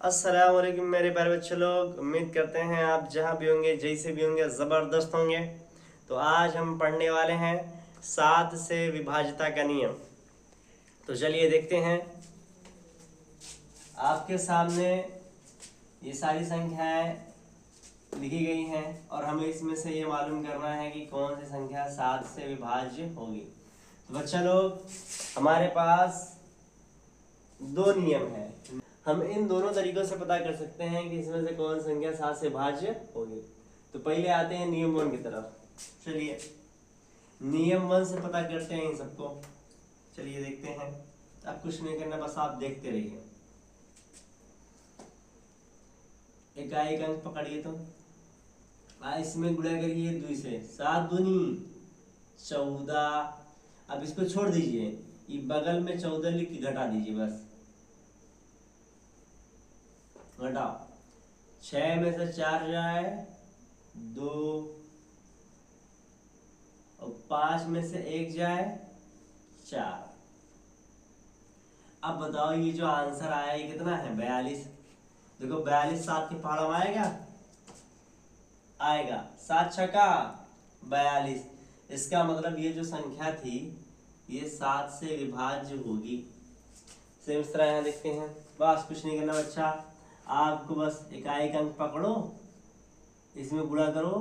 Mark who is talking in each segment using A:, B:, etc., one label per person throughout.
A: अस्सलाम वालेकुम मेरे प्यारे बच्चे लोग, उम्मीद करते हैं आप जहाँ भी होंगे जैसे भी होंगे ज़बरदस्त होंगे। तो आज हम पढ़ने वाले हैं 7 से विभाज्यता का नियम। तो चलिए देखते हैं। आपके सामने ये सारी संख्याएं लिखी गई हैं और हमें इसमें से ये मालूम करना है कि कौन सी संख्या 7 से विभाज्य होगी। तो बच्चा लोग, हमारे पास दो नियम है। हम इन दोनों तरीकों से पता कर सकते हैं कि इसमें से कौन संख्या 7 से भाज्य होगी। तो पहले आते हैं नियम 1 की तरफ। चलिए नियम 1 से पता करते हैं इन सबको। चलिए देखते हैं। अब कुछ नहीं करना, बस आप देखते रहिए। एक अंक पकड़िए तो इसमें गुणा करिए 2 से। 7 दूनी 14। अब इसको छोड़ दीजिए, ये बगल में 14 लिख के घटा दीजिए, बस घटाओ। 6 में से 4 जाए 2 और 5 में से 1 जाए 4। अब बताओ ये जो आंसर आया ये कितना है? 42। देखो 42 7 के पहाड़ा में आएगा 7 छक्का 42। इसका मतलब ये जो संख्या थी ये 7 से विभाज्य होगी। सेम इस तरह यहाँ देखते हैं। बस कुछ नहीं करना बच्चा, आपको बस एक अंक पकड़ो, इसमें गुणा करो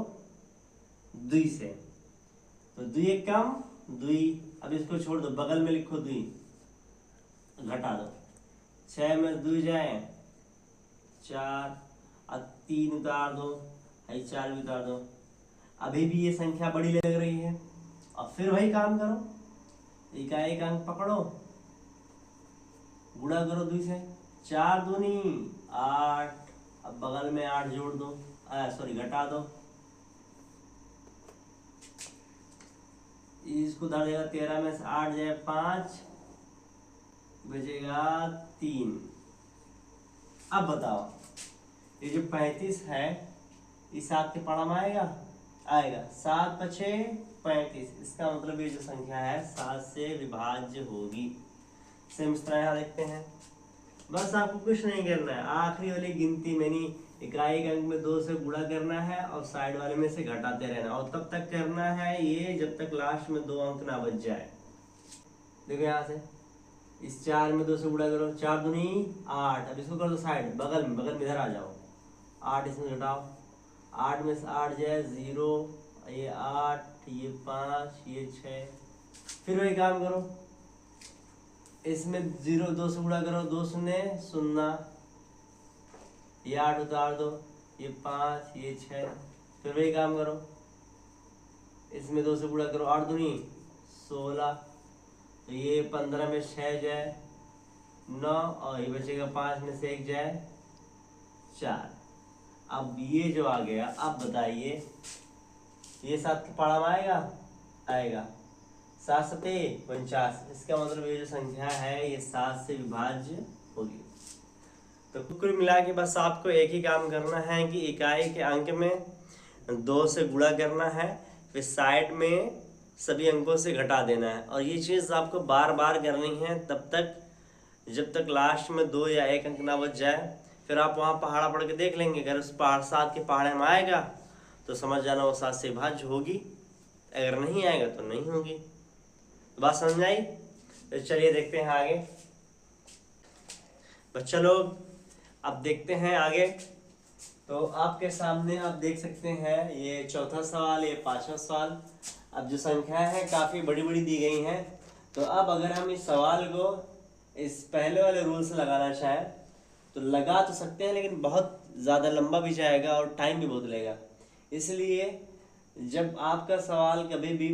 A: 2 से। तो 2 एक कम 2। अब इसको छोड़ दो, बगल में लिखो 2, घटा दो। 6 में 2 जाए 4 और 3 उतार दो, 4 भी उतार दो। अभी भी ये संख्या बड़ी लग रही है। अब फिर वही काम करो, एक अंक पकड़ो, गुणा करो 2 से। 4 दूनी 8। अब बगल में 8 जोड़ दो, सॉरी घटा दो। इसको उधर देगा 13 में से 8 जाए 5, बचेगा 3। अब बताओ ये जो 35 है इस 7 के पढ़ा में आएगा 7 पछे 35। इसका मतलब ये जो संख्या है 7 से विभाज्य होगी। सेम इस तरह यहाँ देखते हैं। बस आपको कुछ नहीं करना है, आखिरी वाली गिनती में नहीं, एक अंक में 2 से गुणा करना है और साइड वाले में से घटाते रहना, और तब तक करना है ये जब तक लास्ट में 2 अंक ना बच जाए। देखो यहाँ से इस 4 में 2 से गुणा करो, 4 दूनी 8। अब इसको कर दो साइड, बगल में इधर आ जाओ, 8 इसमें घटाओ। 8 में से 8 जाए 0, ये 8, ये 5, ये 6। फिर वही काम करो, इसमें 0 2 से गुणा करो, 2 शून्य 0, ये 8 उतार दो, ये 5, ये 6। फिर वही काम करो, इसमें 2 से गुणा करो, 8 दूनी 16। तो ये 15 में 6 जाए 9, और ये बचेगा 5 में से 1 जाए 4। अब ये जो आ गया, अब बताइए ये 7 के पहाड़ा में आएगा 7 सते 49। इसका मतलब ये जो संख्या है ये 7 से विभाज्य होगी। तो कुल मिला के बस आपको एक ही काम करना है कि इकाई के अंक में 2 से गुणा करना है, फिर साइड में सभी अंकों से घटा देना है। और ये चीज़ आपको बार बार करनी है तब तक जब तक लास्ट में 2 या 1 अंक ना बच जाए। फिर आप वहाँ पहाड़ा पढ़ के देख लेंगे, अगर उस पहाड़ 7 के पहाड़े में आएगा तो समझ जाना वो 7 से विभाज्य होगी, अगर नहीं आएगा तो नहीं होगी। बात समझ आई? तो चलिए देखते हैं आगे। बच्चा लोग अब देखते हैं आगे। तो आपके सामने आप देख सकते हैं ये चौथा सवाल, ये 5वां सवाल। अब जो संख्या है काफ़ी बड़ी बड़ी दी गई हैं। तो अब अगर हम इस सवाल को इस पहले वाले रूल से लगाना चाहें तो लगा तो सकते हैं, लेकिन बहुत ज़्यादा लंबा भी जाएगा और टाइम भी बहुत लेगा। इसलिए जब आपका सवाल कभी भी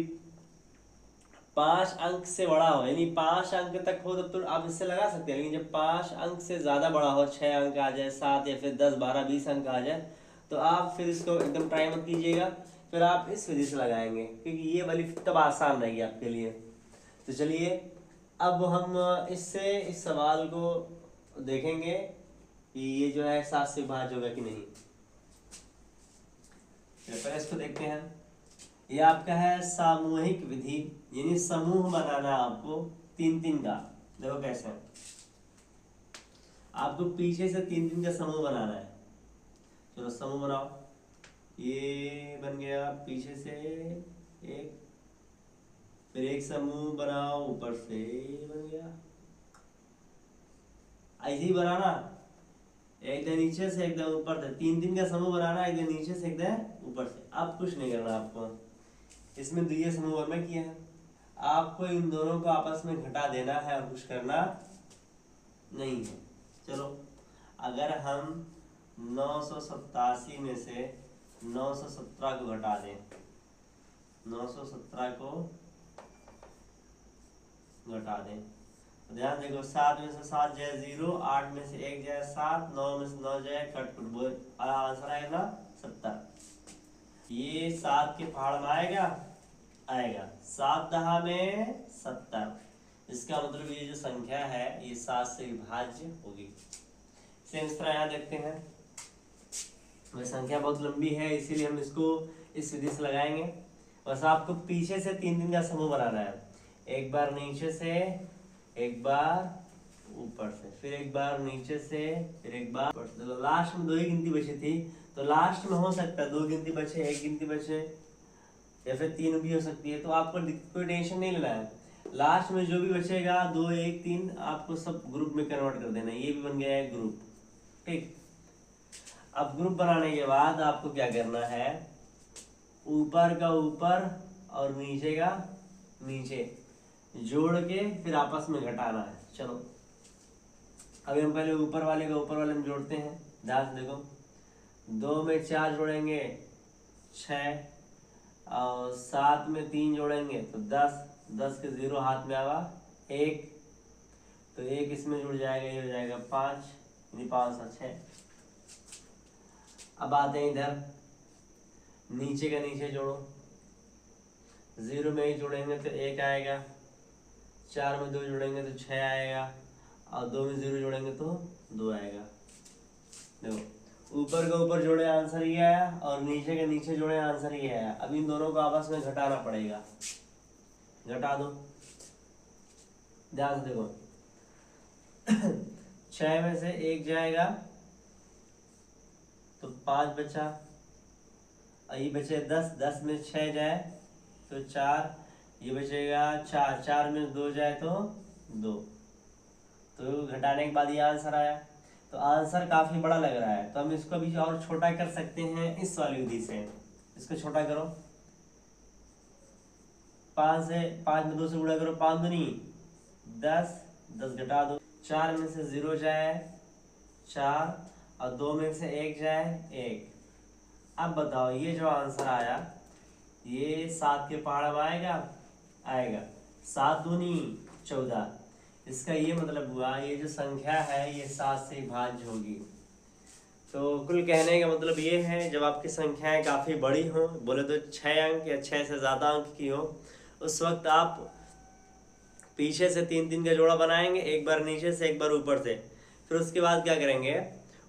A: 5 अंक से बड़ा हो, यानी 5 अंक तक हो तब तो आप इससे लगा सकते हैं, लेकिन जब 5 अंक से ज़्यादा बड़ा हो, 6 अंक आ जाए, 7 या फिर 10 12 20 अंक आ जाए, तो आप फिर इसको एकदम ट्राई मत कीजिएगा, फिर आप इस विधि से लगाएंगे, क्योंकि ये वाली तब आसान रहेगी आपके लिए। तो चलिए अब हम इससे इस सवाल को देखेंगे कि ये जो है 7 से विभाज्य होगा कि नहीं। पहले इसको देखते हैं। ये आपका है सामूहिक विधि, यानी समूह बनाना आपको 3 3 का। देखो कैसे, आपको पीछे से 3 का समूह बनाना है। चलो समूह बनाओ। ये बन गया पीछे से एक, फिर एक समूह बनाओ ऊपर से, बन गया। ऐसे ही बनाना, एकदम नीचे से एकदम ऊपर से, 3 का समूह बनाना, एकदम नीचे से एकदम ऊपर से। अब कुछ नहीं करना आपको, इसमें द्वितीय समूह में किया है, आपको इन दोनों को आपस में घटा देना है और कुछ करना नहीं है। चलो अगर हम 987 में से 917 को घटा दें, 917 को घटा दें, तो ध्यान देखो 7 में से 7 जाए 0, 8 में से 1 जाए 7, 9 में से 9 जाए कट बोल, आंसर आएगा 70। ये 7 के पहाड़ में आएगा 7 दहा में 70। इसका मतलब ये जो संख्या है ये 7 से विभाज्य होगी। सेम इस तरह यहाँ देखते हैं, वह संख्या बहुत लंबी है इसीलिए हम इसको इस विधि से लगाएंगे। बस आपको पीछे से 3 का समूह बनाना है, एक बार नीचे से, एक बार ऊपर से, फिर एक बार नीचे से, फिर एक बार ऊपर से। तो लास्ट में 2 ही गिनती बची थी, तो लास्ट में हो सकता है 2 गिनती बचे, 1 गिनती बचे, या फिर 3 भी हो सकती है। तो आपको कोई टेंशन नहीं लेना है, लास्ट में जो भी बचेगा 2 1 3 आपको सब ग्रुप में कन्वर्ट कर देना है। ये भी बन गया है ग्रुप, ठीक। अब ग्रुप बनाने के बाद आपको क्या करना है, ऊपर का ऊपर और नीचे का नीचे जोड़ के फिर आपस में घटाना है। चलो अभी हम पहले ऊपर वाले का ऊपर वाले में जोड़ते हैं। ध्यान से देखो, 2 में 4 जोड़ेंगे 6, और 7 में 3 जोड़ेंगे तो 10, 10 के 0 हाथ में आवा 1, तो 1 इसमें जुड़ जाएगा, ये हो जाएगा 5, 5 और 6। अब आते हैं इधर, नीचे का नीचे जोड़ो, 0 में ही जोड़ेंगे तो 1 आएगा, 4 में 2 जोड़ेंगे तो 6 आएगा, और 2 में 0 जोड़ेंगे तो 2 आएगा। देखो ऊपर का ऊपर जोड़े आंसर ये आया, और नीचे के नीचे जोड़े आंसर ये आया। अब इन दोनों को आपस में घटाना पड़ेगा, घटा दो। ध्यान से देखो 6 में से 1 जाएगा तो 5 बचा, और ये बचे 10, 10 में 6 जाए तो 4, ये बचेगा 4, 4 में 2 जाए तो 2, तो घटाने के बाद ये आंसर आया। तो आंसर काफी बड़ा लग रहा है, तो हम इसको अभी और छोटा कर सकते हैं इस वाली विधि से। इसको छोटा करो, 5 में 2 से गुणा करो, 5 दूनी 10, 10 घटा दो, 4 में से 0 जाए 4, और 2 में से 1 जाए 1। अब बताओ ये जो आंसर आया ये 7 के पहाड़ में आएगा 7 दूनी 14। इसका ये मतलब हुआ ये जो संख्या है ये 7 से भाज्य होगी। तो कुल कहने का मतलब ये है, जब आपकी संख्याएं काफ़ी बड़ी हों, बोले तो 6 अंक या 6 से ज़्यादा अंक की हो, उस वक्त आप पीछे से 3 का जोड़ा बनाएंगे, एक बार नीचे से एक बार ऊपर से। फिर उसके बाद क्या करेंगे,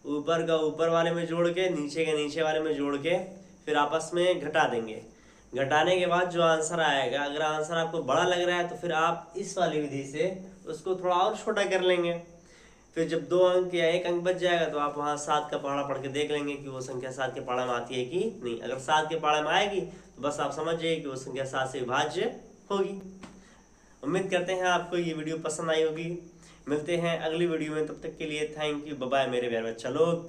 A: ऊपर का ऊपर वाले में जोड़ के नीचे के नीचे वाले में जोड़ के फिर आपस में घटा देंगे। घटाने के बाद जो आंसर आएगा, अगर आंसर आपको बड़ा लग रहा है तो फिर आप इस वाली विधि से उसको थोड़ा और छोटा कर लेंगे। फिर जब 2 अंक या 1 अंक बच जाएगा तो आप वहाँ 7 का पहाड़ा पढ़ के देख लेंगे कि वो संख्या 7 के पहाड़ा में आती है कि नहीं। अगर 7 के पहाड़ा में आएगी तो बस आप समझ जाइए कि वो संख्या 7 से विभाज्य होगी। उम्मीद करते हैं आपको ये वीडियो पसंद आई होगी। मिलते हैं अगली वीडियो में, तब तक के लिए थैंक यू, बाय बाय मेरे प्यारे बच्चा लोग।